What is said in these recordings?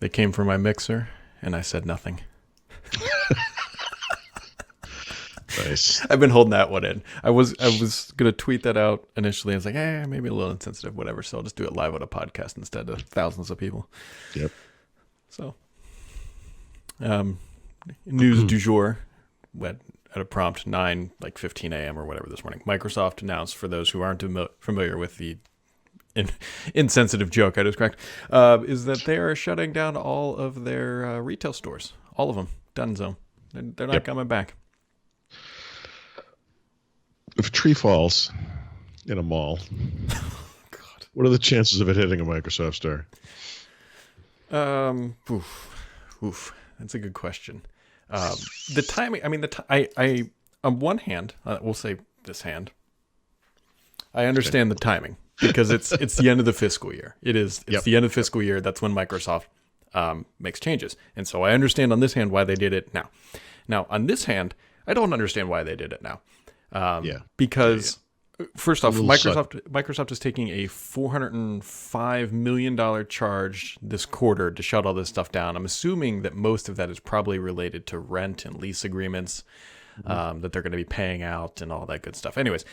They came for my mixer, and I said nothing. Nice. I've been holding that one in. I was gonna tweet that out initially. I was like, maybe a little insensitive, whatever. So I'll just do it live on a podcast instead of thousands of people. Yep. So, news du jour. At a prompt 9:15 a.m. or whatever this morning, Microsoft announced, for those who aren't familiar with the insensitive joke I just cracked, is that they are shutting down all of their retail stores, all of them. Donezo. They're not coming back. If a tree falls in a mall, God, what are the chances of it hitting a Microsoft store? That's a good question. The timing. I mean, I on one hand, we'll say this hand, I understand the timing because it's the end of the fiscal year. It's the end of the fiscal year. That's when Microsoft makes changes, and so I understand on this hand why they did it now. Now on this hand, I don't understand why they did it now. Because first off, Microsoft is taking a $405 million charge this quarter to shut all this stuff down. I'm assuming that most of that is probably related to rent and lease agreements that they're going to be paying out and all that good stuff. Anyways,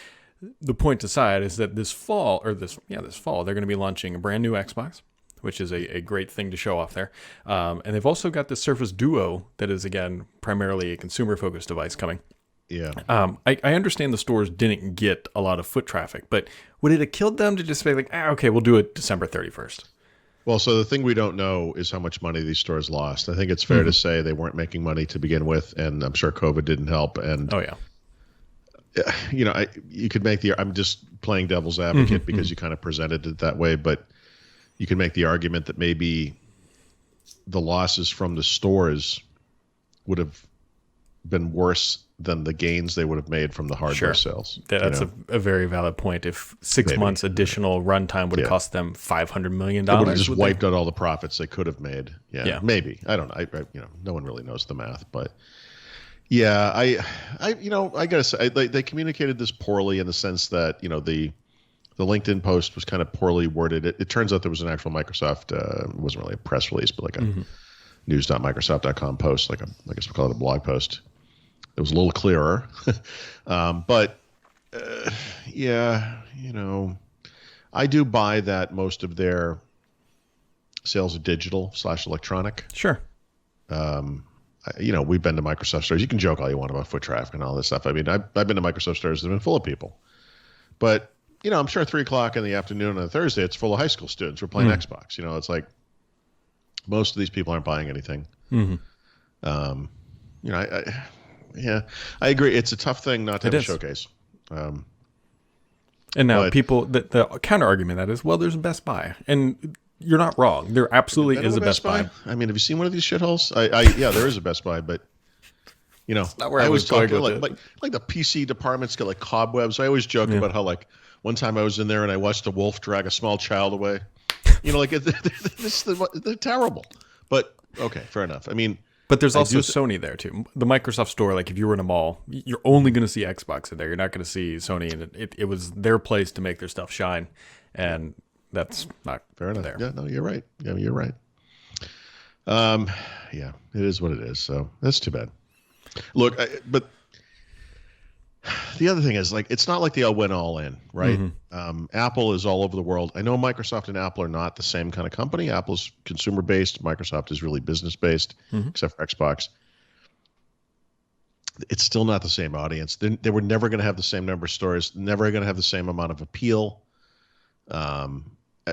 the point aside is that this fall they're going to be launching a brand new Xbox, which is a great thing to show off there. And they've also got the Surface Duo that is, again, primarily a consumer-focused device coming. Yeah. I understand the stores didn't get a lot of foot traffic, but would it have killed them to just say like, okay, we'll do it December 31st? Well, so the thing we don't know is how much money these stores lost. I think it's fair to say they weren't making money to begin with, and I'm sure COVID didn't help. And you could make I'm just playing devil's advocate because you kind of presented it that way, but you can make the argument that maybe the losses from the stores would have been worse than the gains they would have made from the hardware sales. That's a very valid point. If 6 months additional runtime would have cost them $500 million, they would have just wiped out all the profits they could have made. Yeah. Maybe. I don't know. No one really knows the math, but yeah, I gotta say, they communicated this poorly in the sense that the LinkedIn post was kind of poorly worded. It turns out there was an actual Microsoft. It wasn't really a press release, but like a news.microsoft.com post, I guess we'll call it a blog post. It was a little clearer, but I do buy that most of their sales are digital/electronic. Sure. We've been to Microsoft stores. You can joke all you want about foot traffic and all this stuff. I mean, I've been to Microsoft stores that have been full of people, but I'm sure 3:00 in the afternoon on a Thursday, it's full of high school students who are playing Xbox. It's like most of these people aren't buying anything. I agree. It's a tough thing not to have a showcase. And now people, the counter argument that is, well, there's a Best Buy, and you're not wrong. There absolutely is a Best Buy. I mean, have you seen one of these shitholes? There is a Best Buy, but not where I always talk like the PC department's got like cobwebs. I always joke about how like one time I was in there and I watched a wolf drag a small child away. They're terrible. But okay, fair enough. I mean. But there's also Sony there too. The Microsoft store, like if you were in a mall, you're only going to see Xbox in there. You're not going to see Sony, and it was their place to make their stuff shine, and that's not fair enough. There. Yeah, no, you're right. Yeah, you're right. It is what it is. So that's too bad. Look, but the other thing is, like, it's not like they all went all in, right? Apple is all over the world. I know Microsoft and Apple are not the same kind of company. Apple's consumer-based. Microsoft is really business-based, except for Xbox. It's still not the same audience. They were never going to have the same number of stores, never going to have the same amount of appeal.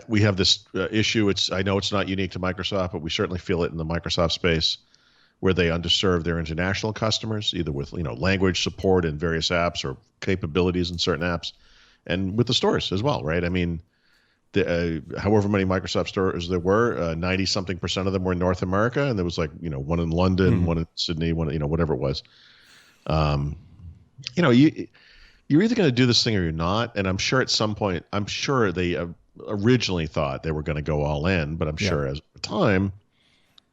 We have this issue. I know it's not unique to Microsoft, but we certainly feel it in the Microsoft space, where they underserve their international customers, either with language support in various apps or capabilities in certain apps, and with the stores as well, right? I mean, however many Microsoft stores there were, 90-something% of them were in North America, and there was one in London, one in Sydney, one whatever it was. You're either going to do this thing or you're not, and I'm sure at some point, they originally thought they were going to go all in, but I'm sure as over time,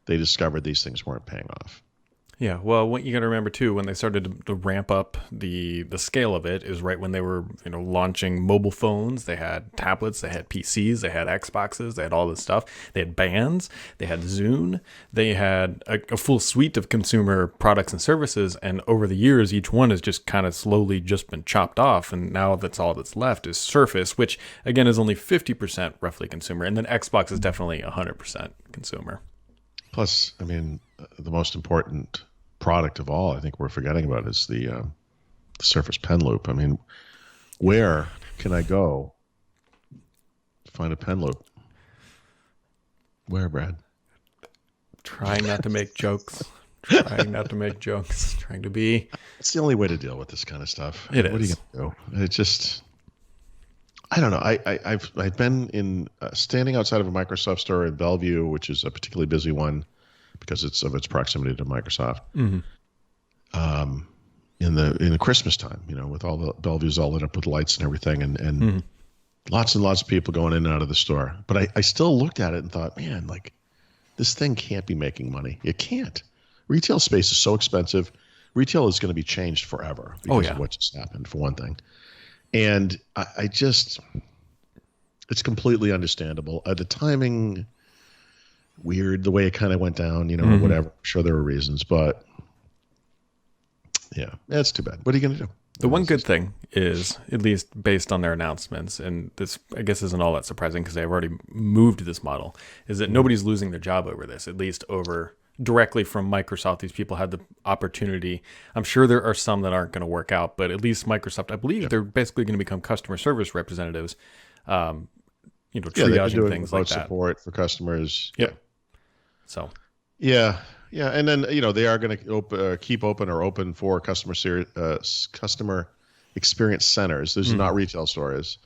they discovered these things weren't paying off. Yeah, well, what you got to remember too, when they started to ramp up the scale of it, is right when they were launching mobile phones. They had tablets, they had PCs, they had Xboxes, they had all this stuff. They had bands, they had Zune, they had a full suite of consumer products and services. And over the years, each one has just kind of slowly just been chopped off. And now that's all that's left is Surface, which again is only 50% roughly consumer, and then Xbox is definitely 100% consumer. Plus, I mean, the most important product of all, I think we're forgetting about, is the Surface Pen Loop. I mean, where can I go to find a pen loop? Where, Brad? Trying not to make jokes. Trying not to make jokes. Trying to be. It's the only way to deal with this kind of stuff. It is. What are you going to do? It just, I don't know. I've been in standing outside of a Microsoft store in Bellevue, which is a particularly busy one because of its proximity to Microsoft. Mm-hmm. In the Christmas time, with all the Bellevue's all lit up with lights and everything, and Mm-hmm. lots and lots of people going in and out of the store. But I still looked at it and thought, man, like this thing can't be making money. It can't. Retail space is so expensive. Retail is going to be changed forever because of what just happened, for one thing. And I just, it's completely understandable. The timing, weird, the way it kind of went down, or whatever. I'm sure there were reasons, but yeah, that's too bad. What are you going to do? The one good thing is, at least based on their announcements, and this I guess isn't all that surprising because they've already moved to this model, is that nobody's losing their job over this, at least over directly from Microsoft. These people had the opportunity. I'm sure there are some that aren't going to work out, but at least Microsoft, I believe they're basically going to become customer service representatives, triaging things like that. Support for customers. Yep. Yeah. So. Yeah. Yeah. And then, they are going to keep open for customer experience centers. This is not retail stores.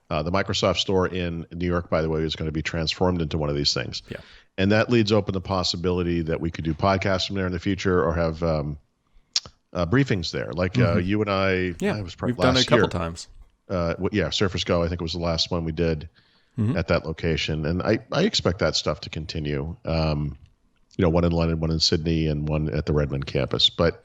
The Microsoft store in New York, by the way, is going to be transformed into one of these things. Yeah. And that leads open the possibility that we could do podcasts from there in the future, or have briefings there. Like you and I, we've done it a couple times. Surface Go, I think it was the last one we did at that location. And I expect that stuff to continue. One in London, one in Sydney, and one at the Redmond campus. But,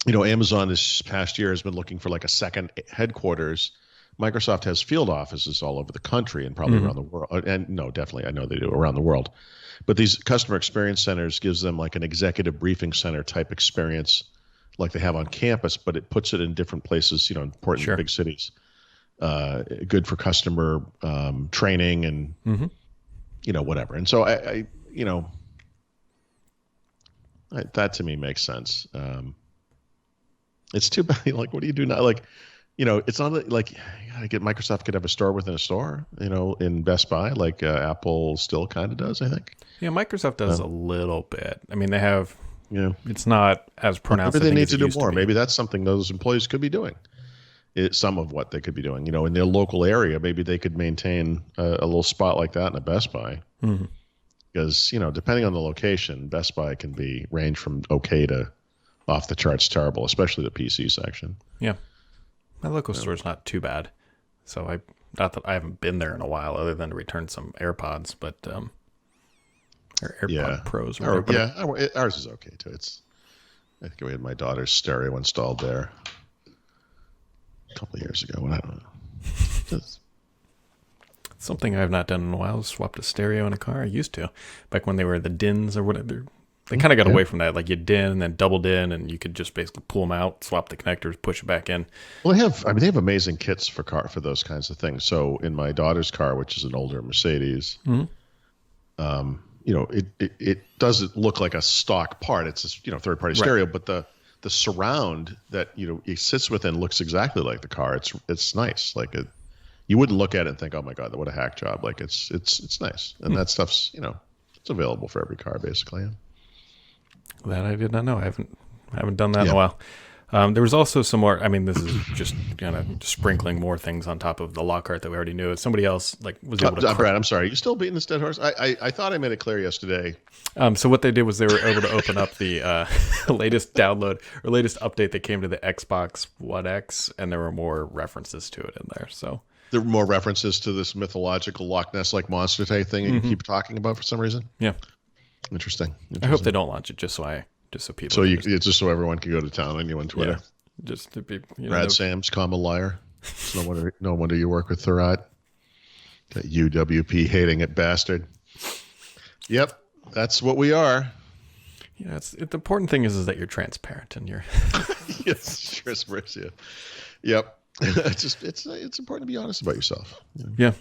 Amazon this past year has been looking for like a second headquarters. Microsoft has field offices all over the country and probably around the world. And no, definitely, I know they do around the world. But these customer experience centers gives them like an executive briefing center type experience like they have on campus, but it puts it in different places, important big cities. Good for customer training and, whatever. And so that to me makes sense. It's too bad. Like, what do you do now? Like, it's not like you gotta get Microsoft could have a store within a store, in Best Buy, like Apple still kind of does, I think. Yeah, Microsoft does a little bit. I mean, they have, it's not as pronounced. Maybe they need to do more. Maybe that's something those employees could be doing. Some of what they could be doing, in their local area, maybe they could maintain a little spot like that in a Best Buy. Mm-hmm. Because, depending on the location, Best Buy can range from okay to off the charts terrible, especially the PC section. Yeah. My local store is not too bad. So not that I haven't been there in a while other than to return some AirPods, but or AirPod Pros. Or whatever. Ours is okay too. I think we had my daughter's stereo installed there a couple of years ago. I don't know. Something I've not done in a while is swapped a stereo in a car. I used to, back when they were the DINs or whatever. They kind of got away from that. Like you DIN and then double DIN, and you could just basically pull them out, swap the connectors, push it back in. Well, they have amazing kits for those kinds of things. So in my daughter's car, which is an older Mercedes, it doesn't look like a stock part. It's a third party stereo, but the surround that it sits within looks exactly like the car. It's nice. Like you wouldn't look at it and think, oh my God, what a hack job. Like it's nice, and that stuff's it's available for every car basically. That I did not know. I haven't done that in a while. There was also some more. I mean, this is just kind of sprinkling more things on top of the Lockhart that we already knew. Somebody else was able to. Brad, I'm sorry. You still beating this dead horse? I thought I made it clear yesterday. So what they did was they were able to open up the latest download or latest update that came to the Xbox One X, and there were more references to it in there. So there were more references to this mythological Loch Ness-like monster type thing you keep talking about for some reason. Yeah. Interesting. I hope they don't launch it just so I just so people. So it's just so everyone can go to town on you on Twitter. Yeah, just to be, Brad Sams, comma liar. It's no wonder you work with Thurrott. That UWP hating it bastard. Yep, that's what we are. Yeah, the important thing is that you're transparent and you're. Yes, sure, yeah. Yep. It's important to be honest about yourself. Yeah.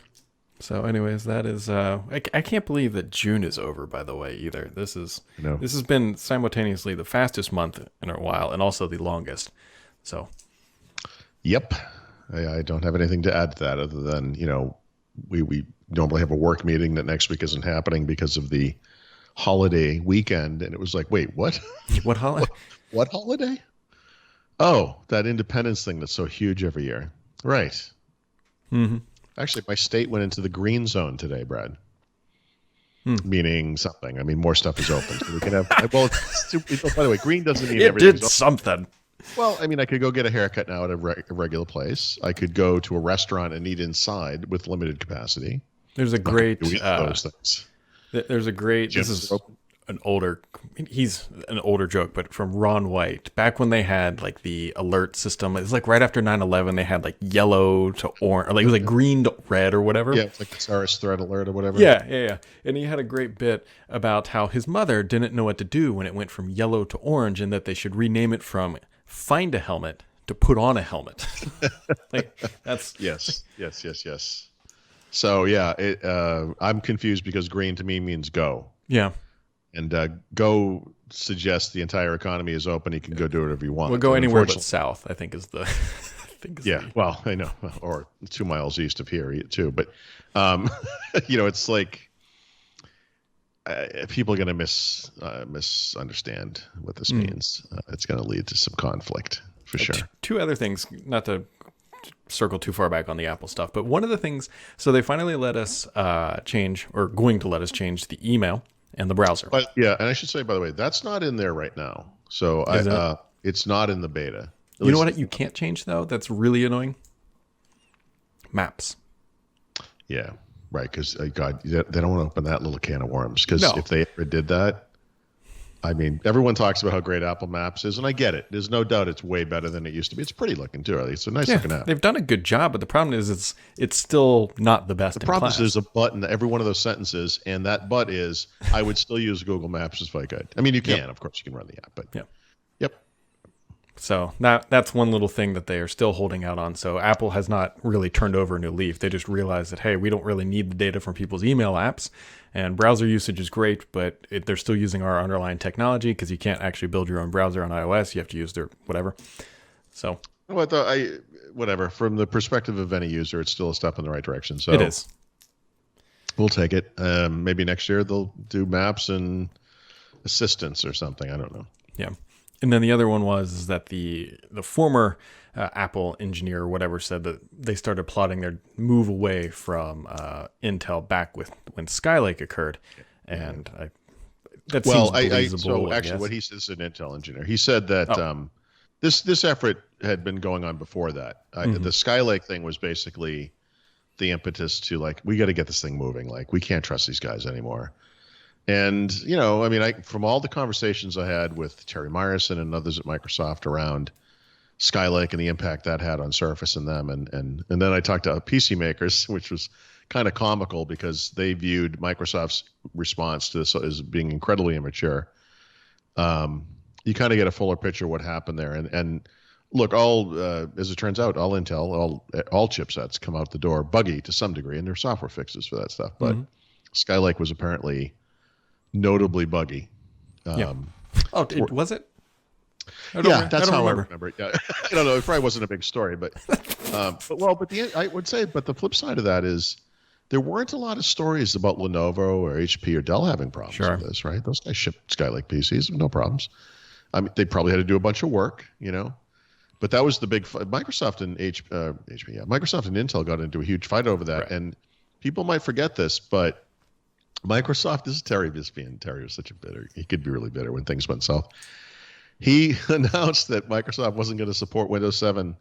So, anyways, that is. I can't believe that June is over. By the way, either this has been simultaneously the fastest month in a while and also the longest. So. Yep. I don't have anything to add to that other than we normally have a work meeting that next week isn't happening because of the holiday weekend, and it was like, wait, what? What holiday? What holiday? Oh, that independence thing that's so huge every year. Right. Mm-hmm. Actually, my state went into the green zone today, Brad. Meaning something. I mean, more stuff is open. So we can have. Well, by the way, green doesn't mean everything. It did something. Well, I mean, I could go get a haircut now at a regular place. I could go to a restaurant and eat inside with limited capacity. There's a great. Those things. There's a great. Gyms this is he's an older joke, but from Ron White, back when they had like the alert system. It was like right after 9/11, they had like yellow to orange, or like it was like green to red or whatever. Yeah, it's like the SARS threat alert or whatever. Yeah. And he had a great bit about how his mother didn't know what to do when it went from yellow to orange, and that they should rename it from "Find a Helmet" to "Put on a Helmet." Like that's yes. So yeah, I'm confused because green to me means go. Yeah. And go suggests the entire economy is open. You can go do whatever you want. We'll go anywhere but south, I think is the. Well, I know, or 2 miles east of here too. But it's like people are going to misunderstand what this means. It's going to lead to some conflict for sure. Two other things, not to circle too far back on the Apple stuff, but one of the things. So they finally let us change, or going to let us change the email and the browser. But yeah, and I should say, by the way, that's not in there right now. So it's not in the beta. You know what you can't change though? That's really annoying. Maps. Yeah, right. Because God, they don't want to open that little can of worms. Because if they ever did that, I mean, everyone talks about how great Apple Maps is, and I get it. There's no doubt it's way better than it used to be. It's pretty looking too. It's a nice looking app. They've done a good job, but the problem is it's still not the best. The problem is there's a button every one of those sentences, and that but is I would still use Google Maps if I could. I mean, you can, of course, you can run the app, but yep. So that's one little thing that they are still holding out on. So Apple has not really turned over a new leaf. They just realized that, hey, we don't really need the data from people's email apps, and browser usage is great, but they're still using our underlying technology because you can't actually build your own browser on iOS. You have to use their whatever. So whatever. From the perspective of any user, it's still a step in the right direction. So it is. We'll take it. Maybe next year they'll do maps and assistance or something. I don't know. Yeah. And then the other one was that the former Apple engineer or whatever said that they started plotting their move away from Intel back when Skylake occurred, and that seems believable. So actually, what he said is an Intel engineer. He said that this effort had been going on before that. The Skylake thing was basically the impetus to like, we got to get this thing moving. Like, we can't trust these guys anymore. And, I mean, from all the conversations I had with Terry Myerson and others at Microsoft around Skylake and the impact that had on Surface and them, and then I talked to PC makers, which was kind of comical because they viewed Microsoft's response to this as being incredibly immature. You kind of get a fuller picture of what happened there. And look, as it turns out, all Intel, all chipsets come out the door buggy to some degree, and there are software fixes for that stuff. But Skylake was apparently notably buggy. Was it? That's how I remember it. Yeah. I don't know. It probably wasn't a big story, but I would say, but the flip side of that is there weren't a lot of stories about Lenovo or HP or Dell having problems with this, right? Those guys shipped Skylake PCs, no problems. I mean, they probably had to do a bunch of work, but that was the big fight. Microsoft and Microsoft and Intel got into a huge fight over that, and people might forget this, but Microsoft, this is Terry just being Terry was such a bitter. He could be really bitter when things went south. He announced that Microsoft wasn't going to support Windows 7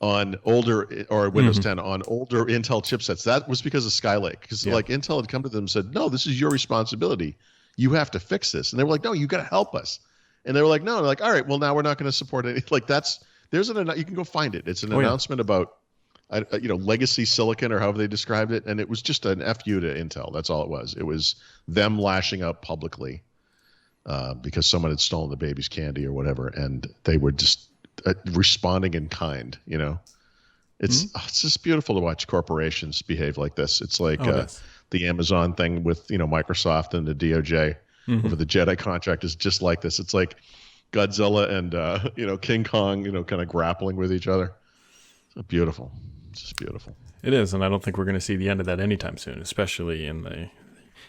on older or Windows 10 on older Intel chipsets. That was because of Skylake. Because like Intel had come to them and said, no, this is your responsibility. You have to fix this. And they were like, no, you got to help us. And they were like, no, they're like, all right, well, now we're not going to support any. Like you can go find it. It's an announcement about, legacy silicon or however they described it. And it was just an FU to Intel. That's all it was. It was them lashing out publicly because someone had stolen the baby's candy or whatever. And they were just responding in kind, It's just beautiful to watch corporations behave like this. It's like the Amazon thing with, Microsoft and the DOJ over the Jedi contract is just like this. It's like Godzilla and, King Kong, kind of grappling with each other. It's beautiful. It's just beautiful. It is, and I don't think we're going to see the end of that anytime soon, especially in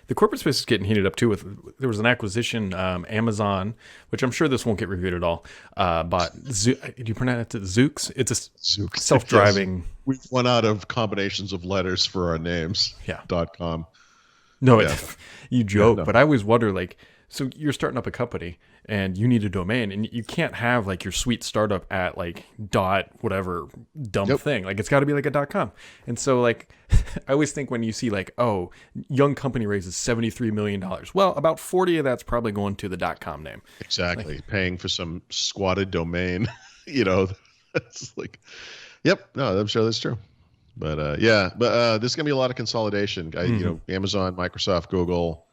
the corporate space is getting heated up too. There was an acquisition, Amazon, which I'm sure this won't get reviewed at all. Bought, do you pronounce it Zoox? It's a Zoox. Self-driving. Yes. We've run out of combinations of letters for our names. Yeah. .com. No, you joke, but I always wonder, so you're starting up a company and you need a domain, and you can't have your sweet startup at dot whatever dumb thing. It's got to be a .com. And so I always think when you see young company raises $73 million. Well, about 40 of that's probably going to the .com name. Exactly. Paying for some squatted domain, it's yep. No, I'm sure that's true. But there's going to be a lot of consolidation. Amazon, Microsoft, Google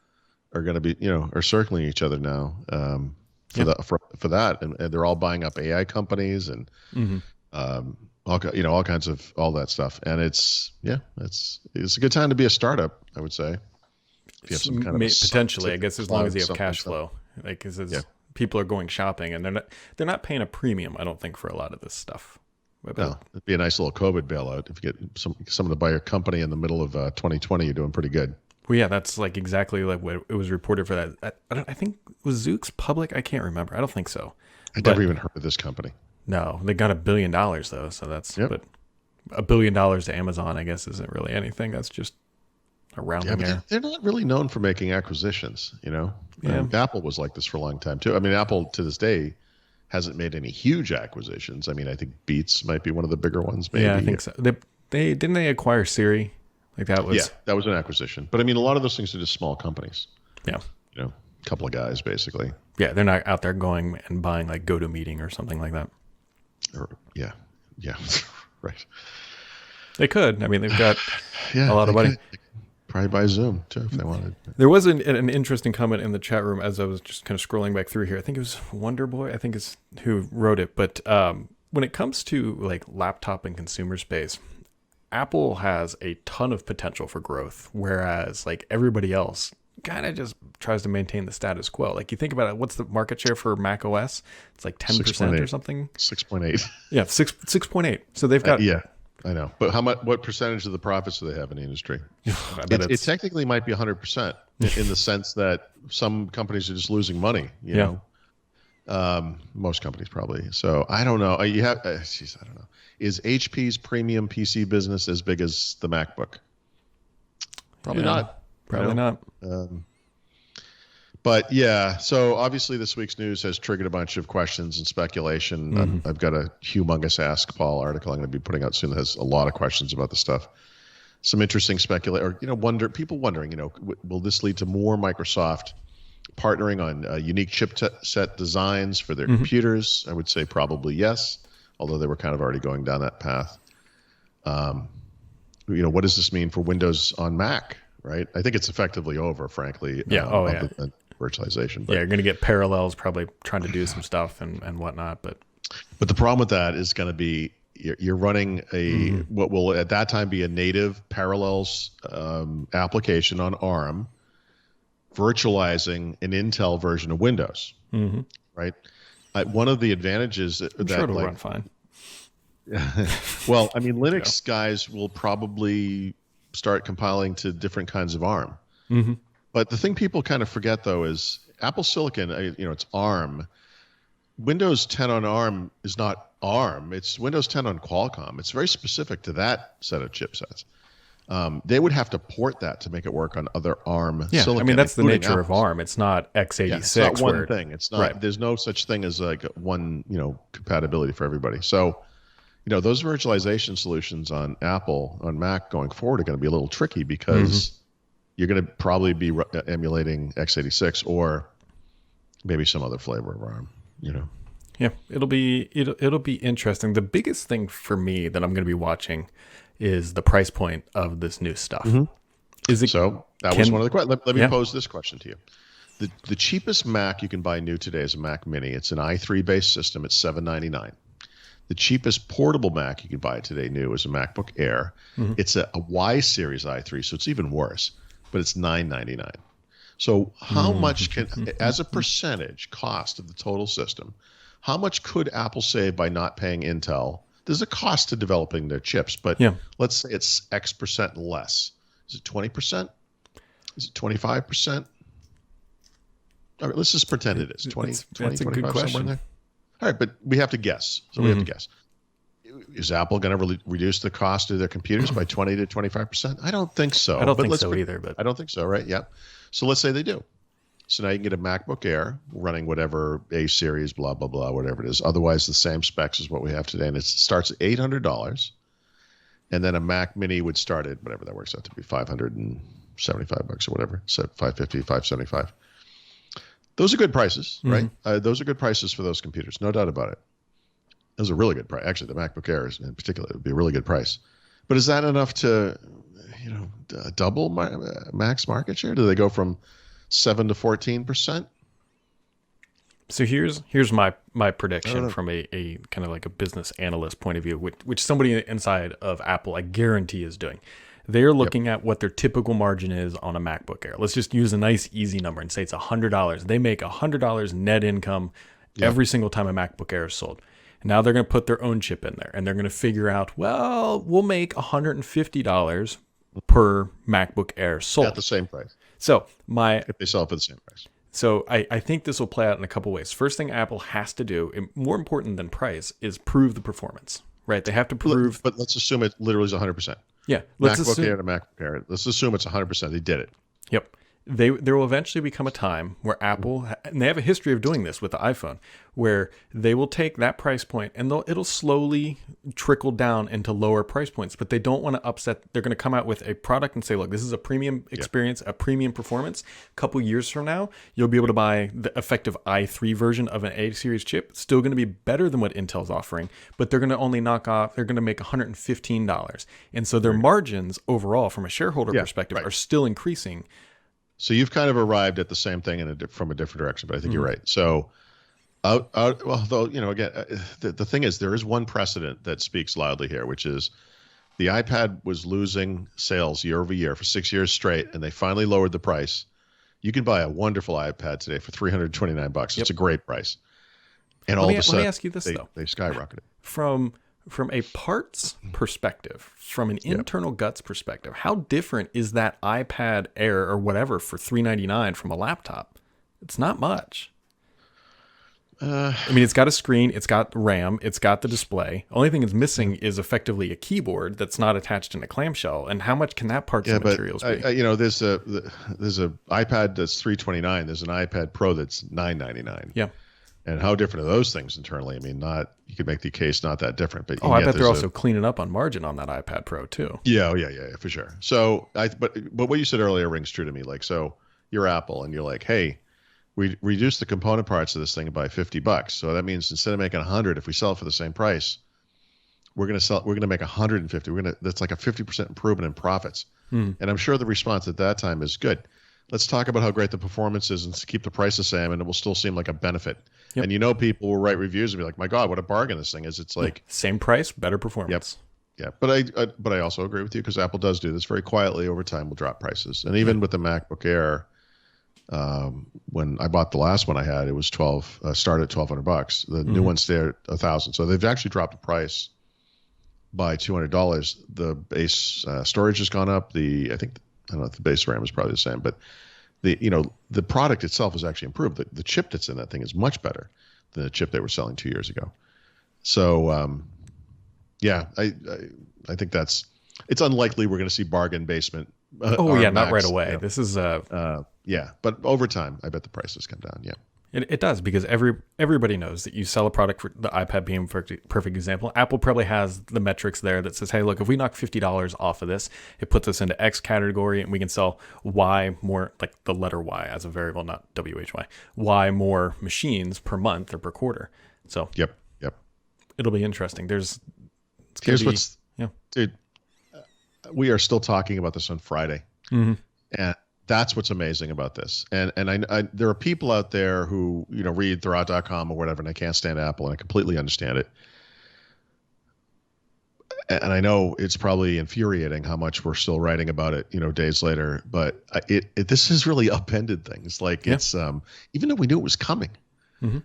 are going to be, are circling each other now for that. And they're all buying up AI companies and all kinds of all that stuff. And it's a good time to be a startup, I would say. If you have some kind of potentially, I guess, as long as you have cash flow, people are going shopping and they're not paying a premium, I don't think, for a lot of this stuff. No, it'd be a nice little COVID bailout. If you get someone to buy your company in the middle of 2020, you're doing pretty good. Well, yeah, that's exactly what it was reported for that. I think, was Zoox public? I can't remember. I don't think so. I never even heard of this company. No, they got $1 billion though, so that's but $1 billion to Amazon, I guess, isn't really anything. That's just a rounding error. They're not really known for making acquisitions, Yeah. Apple was like this for a long time too. I mean, Apple to this day hasn't made any huge acquisitions. I mean, I think Beats might be one of the bigger ones. Maybe. Yeah, I think so. They didn't they acquire Siri? That was that was an acquisition. But I mean, a lot of those things are just small companies. Yeah, a couple of guys basically. Yeah, they're not out there going and buying GoToMeeting or something like that. Or right. They could. I mean, they've got a lot of money. Probably buy Zoom too if they wanted. There was an interesting comment in the chat room as I was just kind of scrolling back through here. I think it was Wonder Boy, I think is who wrote it. But when it comes to laptop and consumer space, Apple has a ton of potential for growth, whereas everybody else kind of just tries to maintain the status quo. You think about it, what's the market share for Mac OS? It's 10% or something. 6.8. Yeah, 6.8. So they've got I know, but what percentage of the profits do they have in the industry? It technically might be 100% in the sense that some companies are just losing money. You know, most companies probably. So I don't know. I don't know. Is HP's premium PC business as big as the MacBook? Probably not. Probably not. But so obviously this week's news has triggered a bunch of questions and speculation. I've got a humongous Ask Paul article I'm going to be putting out soon that has a lot of questions about the stuff. Some interesting speculation, or people wondering, will this lead to more Microsoft partnering on unique chipset designs for their computers? I would say probably yes, although they were kind of already going down that path. What does this mean for Windows on Mac? Right, I think it's effectively over, frankly. Virtualization. But, you're going to get Parallels probably trying to do some stuff and whatnot. But the problem with that is going to be you're running what will at that time be a native Parallels application on ARM, virtualizing an Intel version of Windows. Right. One of the advantages I'm sure it'll run fine. Well, I mean, Linux guys will probably start compiling to different kinds of ARM. But the thing people kind of forget, though, is Apple Silicon, it's ARM. Windows 10 on ARM is not ARM. It's Windows 10 on Qualcomm. It's very specific to that set of chipsets. They would have to port that to make it work on other ARM silicon. I mean, that's the nature of ARM. It's not x86. It's not one thing. It's not. Right. There's no such thing as one, compatibility for everybody. So, those virtualization solutions on Apple, on Mac going forward are going to be a little tricky because you're going to probably be emulating x86 or maybe some other flavor of ARM, you know. Yeah, it'll be interesting. The biggest thing for me that I'm going to be watching is the price point of this new stuff. Mm-hmm. Is it So that was one of the questions. Let me yeah. pose this question to you. The cheapest Mac you can buy new today is a Mac Mini. It's an i3 based system. It's $799. The cheapest portable Mac you can buy today new is a MacBook Air. Mm-hmm. It's a Y series i3, so it's even worse, but it's $999. So how much can, as a percentage cost of the total system, how much could Apple save by not paying Intel? There's a cost to developing their chips, but let's say it's X percent less. Is it 20%? Is it 25%? All right, let's just pretend it is 20, that's 20 a 25, good question. somewhere in there. All right, but we have to guess. So we have to guess. Is Apple going to reduce the cost of their computers by 20 to 25%? I don't think so. I don't think so either. But I don't think so, right? Yeah. So let's say they do. So now you can get a MacBook Air running whatever A series, blah, blah, blah, whatever it is. Otherwise, the same specs as what we have today. And it starts at $800. And then a Mac Mini would start at whatever that works out to be, $575 or whatever. So 550, 575. Those are good prices, right? Those are good prices for those computers, no doubt about it. Those are really good price. Actually, the MacBook Air in particular would be a really good price. But is that enough to, double Mac's market share? Do they go from 7 to 14%? So here's my prediction from a kind of like a business analyst point of view, which somebody inside of Apple, I guarantee, is doing. They're looking at what their typical margin is on a MacBook Air. Let's just use a nice easy number and say it's $100. They make $100 net income every single time a MacBook Air is sold. And now they're going to put their own chip in there, and they're going to figure out, well, we'll make $150 per MacBook Air sold at the same price. So if they sell it for the same price. So I think this will play out in a couple ways. First thing Apple has to do, and more important than price, is prove the performance. Right? They have to prove. But let's assume it literally is 100%. Yeah. MacBook Air to MacBook Air. Let's assume it's 100%. They did it. Yep. There will eventually become a time where Apple, and they have a history of doing this with the iPhone, where they will take that price point and it'll slowly trickle down into lower price points, but they don't want to upset. They're going to come out with a product and say, look, this is a premium experience, a premium performance. A couple years from now, you'll be able to buy the effective i3 version of an A series chip. It's still going to be better than what Intel's offering, but they're going to only they're going to make $115. And so their margins overall from a shareholder perspective are still increasing. So you've kind of arrived at the same thing from a different direction, but I think you're right. So, although again, the thing is, there is one precedent that speaks loudly here, which is the iPad was losing sales year over year for 6 years straight, and they finally lowered the price. You can buy a wonderful iPad today for $329. It's a great price, and all of a sudden, let me ask you this though, they skyrocketed From a parts perspective, from an internal guts perspective, how different is that iPad Air or whatever for $399 from a laptop? It's not much. I mean, it's got a screen, it's got RAM, it's got the display. Only thing it's missing is effectively a keyboard that's not attached in a clamshell. And how much can that parts and materials be? There's a iPad that's $329. There's an iPad Pro that's $999. Yeah. And how different are those things internally? I mean, you could make the case not that different. But I bet they're also cleaning up on margin on that iPad Pro too. Yeah, for sure. So, but what you said earlier rings true to me. Like, so you're Apple, and you're like, hey, we reduce the component parts of this thing by $50. So that means instead of making 100, if we sell it for the same price, we're going to make 150. That's like a 50% improvement in profits. And I'm sure the response at that time is good. Let's talk about how great the performance is and keep the price the same, and it will still seem like a benefit. Yep. And people will write reviews and be like, "My God, what a bargain this thing is!" It's like same price, better performance. Yep. Yeah, but I also agree with you because Apple does do this very quietly over time. Will drop prices, and even with the MacBook Air, when I bought the last one I had, it was started at $1,200. The new one's there at $1,000. So they've actually dropped the price by $200. The base storage has gone up. I don't know if the base RAM is probably the same, but the product itself has actually improved. The chip that's in that thing is much better than the chip they were selling 2 years ago. So, I think it's unlikely we're going to see bargain basement. Not right away. This is but over time, I bet the prices come down. Yeah. It does, because everybody knows that you sell a product, for the iPad being a perfect example. Apple probably has the metrics there that says, hey, look, if we knock $50 off of this, it puts us into X category, and we can sell Y more, like the letter Y as a variable, not WHY, Y more machines per month or per quarter. So yep. It'll be interesting. Here's what's, dude, we are still talking about this on Friday. Mm-hmm. And that's what's amazing about this. And I there are people out there who, read Thurrott.com or whatever, and I can't stand Apple, and I completely understand it. And I know it's probably infuriating how much we're still writing about it, days later. But this has really upended things. Like it's even though we knew it was coming, mm-hmm.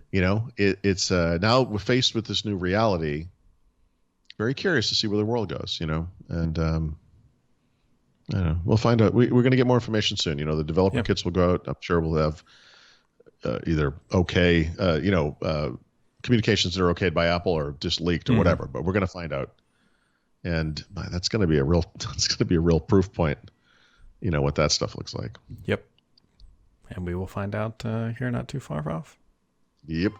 It's now we're faced with this new reality. Very curious to see where the world goes, and I don't know. We'll find out. We're going to get more information soon. The developer kits will go out. I'm sure we'll have either communications that are okayed by Apple or just leaked or whatever. But we're going to find out, and that's going to be a real proof point. What that stuff looks like. Yep. And we will find out here not too far off. Yep.